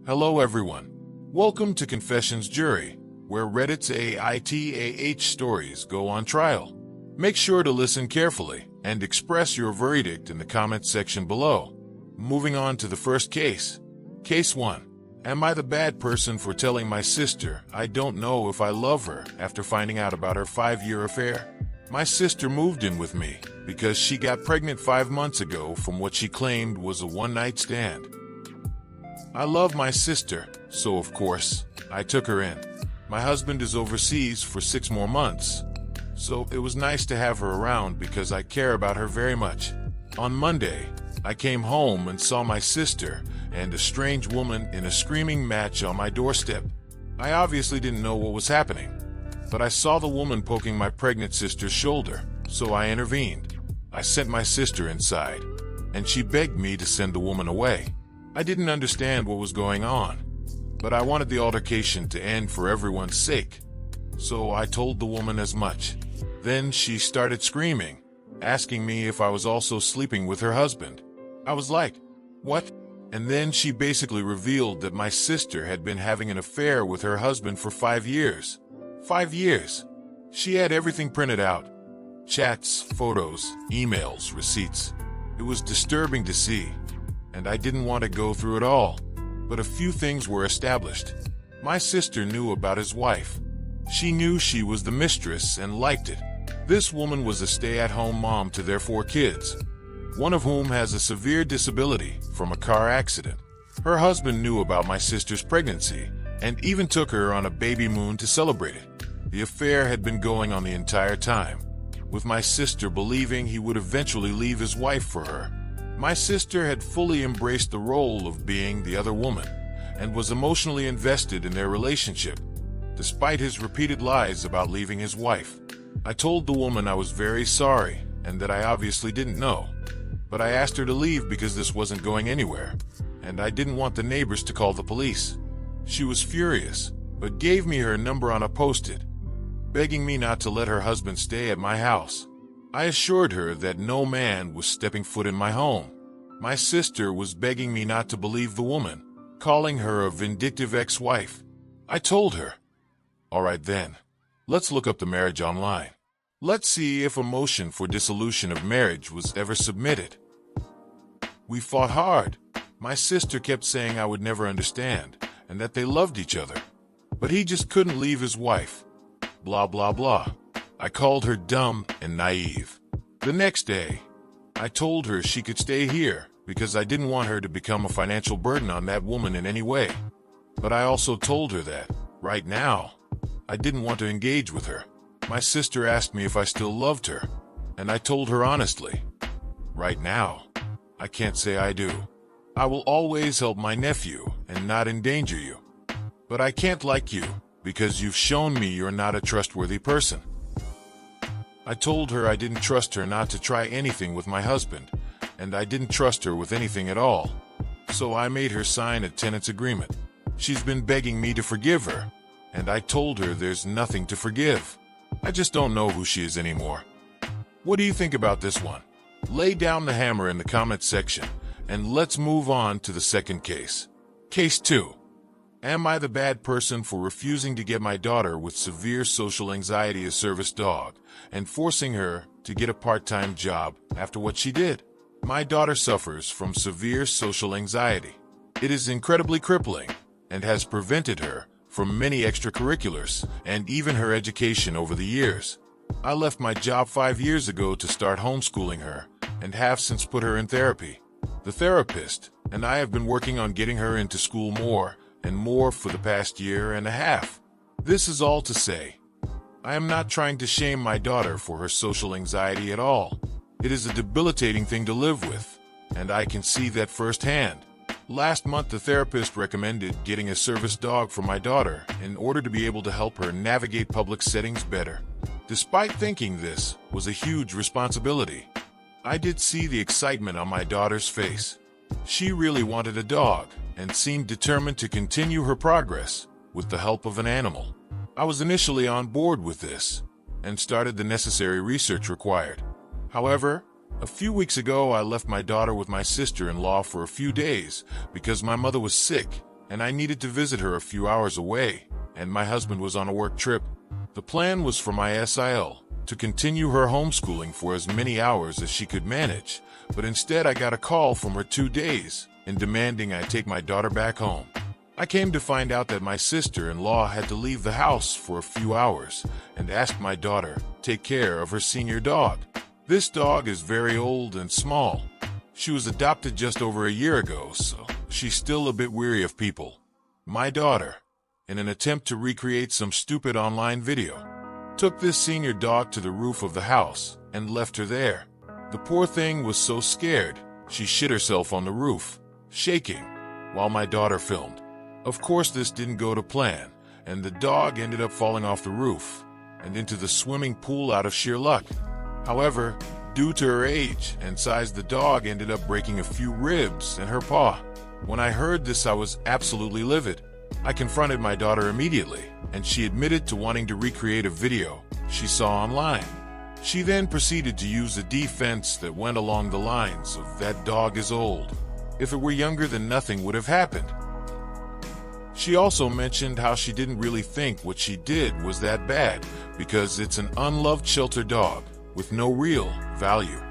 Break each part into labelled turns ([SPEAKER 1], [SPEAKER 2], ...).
[SPEAKER 1] Hello everyone. Welcome to Confessions Jury, where Reddit's AITAH stories go on trial. Make sure to listen carefully and express your verdict in the comments section below. Moving on to the first case. Case 1. Am I the bad person for telling my sister I don't know if I love her after finding out about her 5-year affair? My sister moved in with me because she got pregnant 5 months ago from what she claimed was a one-night stand. I love my sister, so of course, I took her in. My husband is overseas for 6 more months, so it was nice to have her around because I care about her very much. On Monday, I came home and saw my sister and a strange woman in a screaming match on my doorstep. I obviously didn't know what was happening, but I saw the woman poking my pregnant sister's shoulder, so I intervened. I sent my sister inside, and she begged me to send the woman away. I didn't understand what was going on, but I wanted the altercation to end for everyone's sake, so I told the woman as much. Then she started screaming, asking me if I was also sleeping with her husband. I was like, what? And then she basically revealed that my sister had been having an affair with her husband for 5 years. 5 years. She had everything printed out. Chats, photos, emails, receipts. It was disturbing to see, and I didn't want to go through it all. But a few things were established. My sister knew about his wife. She knew she was the mistress and liked it. This woman was a stay-at-home mom to their 4 kids, one of whom has a severe disability from a car accident. Her husband knew about my sister's pregnancy and even took her on a baby moon to celebrate it. The affair had been going on the entire time, with my sister believing he would eventually leave his wife for her. My sister had fully embraced the role of being the other woman and was emotionally invested in their relationship, despite his repeated lies about leaving his wife. I told the woman I was very sorry and that I obviously didn't know, but I asked her to leave because this wasn't going anywhere, and I didn't want the neighbors to call the police. She was furious, but gave me her number on a post-it, begging me not to let her husband stay at my house. I assured her that no man was stepping foot in my home. My sister was begging me not to believe the woman, calling her a vindictive ex-wife. I told her, all right then, let's look up the marriage online. Let's see if a motion for dissolution of marriage was ever submitted. We fought hard. My sister kept saying I would never understand and that they loved each other, but he just couldn't leave his wife. Blah, blah, blah. I called her dumb and naive. The next day, I told her she could stay here because I didn't want her to become a financial burden on that woman in any way. But I also told her that, right now, I didn't want to engage with her. My sister asked me if I still loved her, and I told her honestly, right now, I can't say I do. I will always help my nephew and not endanger you. But I can't like you because you've shown me you're not a trustworthy person. I told her I didn't trust her not to try anything with my husband, and I didn't trust her with anything at all. So I made her sign a tenant's agreement. She's been begging me to forgive her, and I told her there's nothing to forgive. I just don't know who she is anymore. What do you think about this one? Lay down the hammer in the comments section, and let's move on to the second case. Case 2. Am I the bad person for refusing to get my daughter with severe social anxiety a service dog and forcing her to get a part-time job after what she did? My daughter suffers from severe social anxiety. It is incredibly crippling and has prevented her from many extracurriculars and even her education over the years. I left my job 5 years ago to start homeschooling her and have since put her in therapy. The therapist and I have been working on getting her into school more and more for the past 1.5 years. This is all to say, I am not trying to shame my daughter for her social anxiety at all. It is a debilitating thing to live with, and I can see that firsthand. Last month, the therapist recommended getting a service dog for my daughter in order to be able to help her navigate public settings better. Despite thinking this was a huge responsibility, I did see the excitement on my daughter's face. She really wanted a dog and seemed determined to continue her progress with the help of an animal. I was initially on board with this and started the necessary research required. However, a few weeks ago I left my daughter with my sister-in-law for a few days because my mother was sick and I needed to visit her a few hours away, and my husband was on a work trip. The plan was for my SIL to continue her homeschooling for as many hours as she could manage, but instead I got a call from her 2 days in demanding I take my daughter back home. I came to find out that my sister-in-law had to leave the house for a few hours and asked my daughter to take care of her senior dog. This dog is very old and small. She was adopted just over a year ago, so she's still a bit weary of people. My daughter, in an attempt to recreate some stupid online video, took this senior dog to the roof of the house and left her there. The poor thing was so scared, she shit herself on the roof, shaking, while my daughter filmed. Of course, this didn't go to plan, and the dog ended up falling off the roof and into the swimming pool out of sheer luck. However, due to her age and size, the dog ended up breaking a few ribs in her paw. When I heard this, I was absolutely livid. I confronted my daughter immediately, and she admitted to wanting to recreate a video she saw online. She then proceeded to use a defense that went along the lines of, "That dog is old. If it were younger, then nothing would have happened." She also mentioned how she didn't really think what she did was that bad because it's an unloved shelter dog with no real value,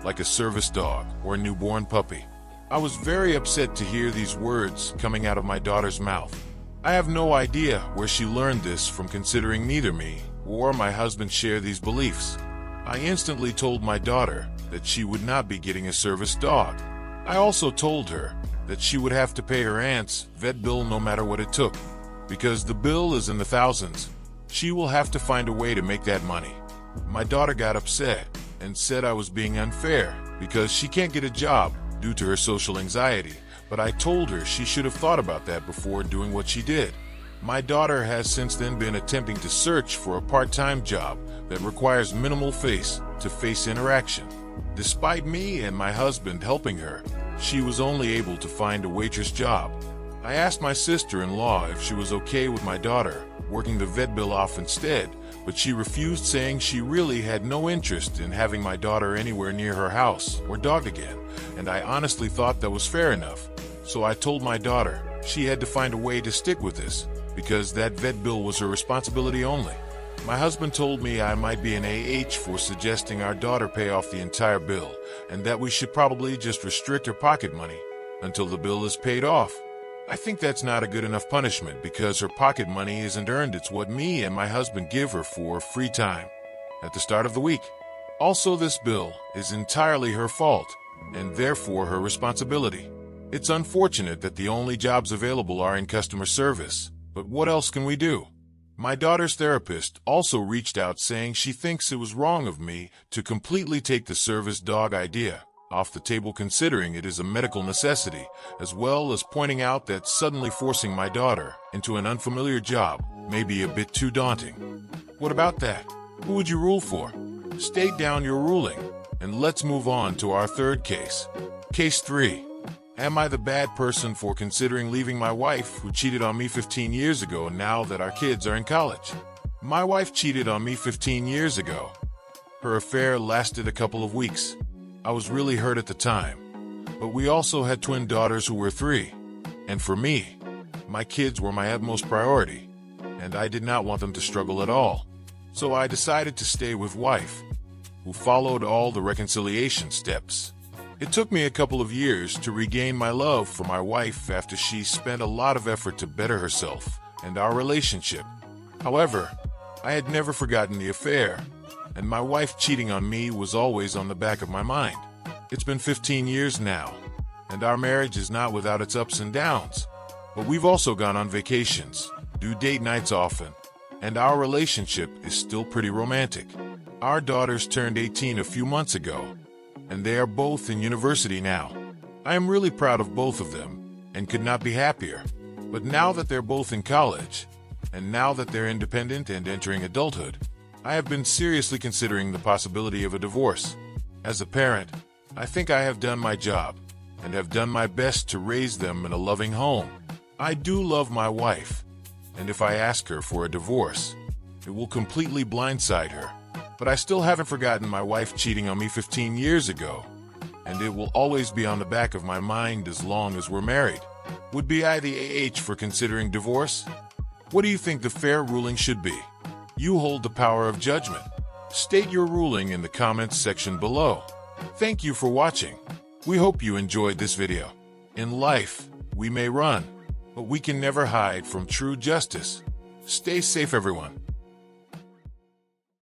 [SPEAKER 1] like a service dog or a newborn puppy. I was very upset to hear these words coming out of my daughter's mouth. I have no idea where she learned this from, considering neither me or my husband share these beliefs. I instantly told my daughter that she would not be getting a service dog. I also told her that she would have to pay her aunt's vet bill no matter what it took, because the bill is in the thousands. She will have to find a way to make that money. My daughter got upset and said I was being unfair because she can't get a job due to her social anxiety, but I told her she should have thought about that before doing what she did. My daughter has since then been attempting to search for a part-time job that requires minimal face-to-face interaction. Despite me and my husband helping her, she was only able to find a waitress job. I asked my sister-in-law if she was okay with my daughter working the vet bill off instead, but she refused, saying she really had no interest in having my daughter anywhere near her house or dog again, and I honestly thought that was fair enough. So I told my daughter she had to find a way to stick with this, because that vet bill was her responsibility only. My husband told me I might be an AH for suggesting our daughter pay off the entire bill, and that we should probably just restrict her pocket money until the bill is paid off. I think that's not a good enough punishment, because her pocket money isn't earned. It's what me and my husband give her for free time at the start of the week. Also, this bill is entirely her fault and therefore her responsibility. It's unfortunate that the only jobs available are in customer service, but what else can we do? My daughter's therapist also reached out, saying she thinks it was wrong of me to completely take the service dog idea off the table, considering it is a medical necessity, as well as pointing out that suddenly forcing my daughter into an unfamiliar job may be a bit too daunting. What about that? Who would you rule for? State down your ruling, and let's move on to our third case. Case 3. Am I the bad person for considering leaving my wife, who cheated on me 15 years ago, now that our kids are in college? My wife cheated on me 15 years ago. Her affair lasted a couple of weeks. I was really hurt at the time, but we also had twin daughters who were 3. And for me, my kids were my utmost priority, and I did not want them to struggle at all. So I decided to stay with wife, who followed all the reconciliation steps. It took me a couple of years to regain my love for my wife after she spent a lot of effort to better herself and our relationship. However, I had never forgotten the affair, and my wife cheating on me was always on the back of my mind. It's been 15 years now, and our marriage is not without its ups and downs. But we've also gone on vacations, do date nights often, and our relationship is still pretty romantic. Our daughters turned 18 a few months ago, and they are both in university now. I am really proud of both of them and could not be happier. But now that they're both in college, and now that they're independent and entering adulthood, I have been seriously considering the possibility of a divorce. As a parent, I think I have done my job and have done my best to raise them in a loving home. I do love my wife, and if I ask her for a divorce, it will completely blindside her. But I still haven't forgotten my wife cheating on me 15 years ago, and it will always be on the back of my mind as long as we're married. Would be I the AH for considering divorce? What do you think the fair ruling should be? You hold the power of judgment. State your ruling in the comments section below. Thank you for watching. We hope you enjoyed this video. In life, we may run, but we can never hide from true justice. Stay safe, everyone.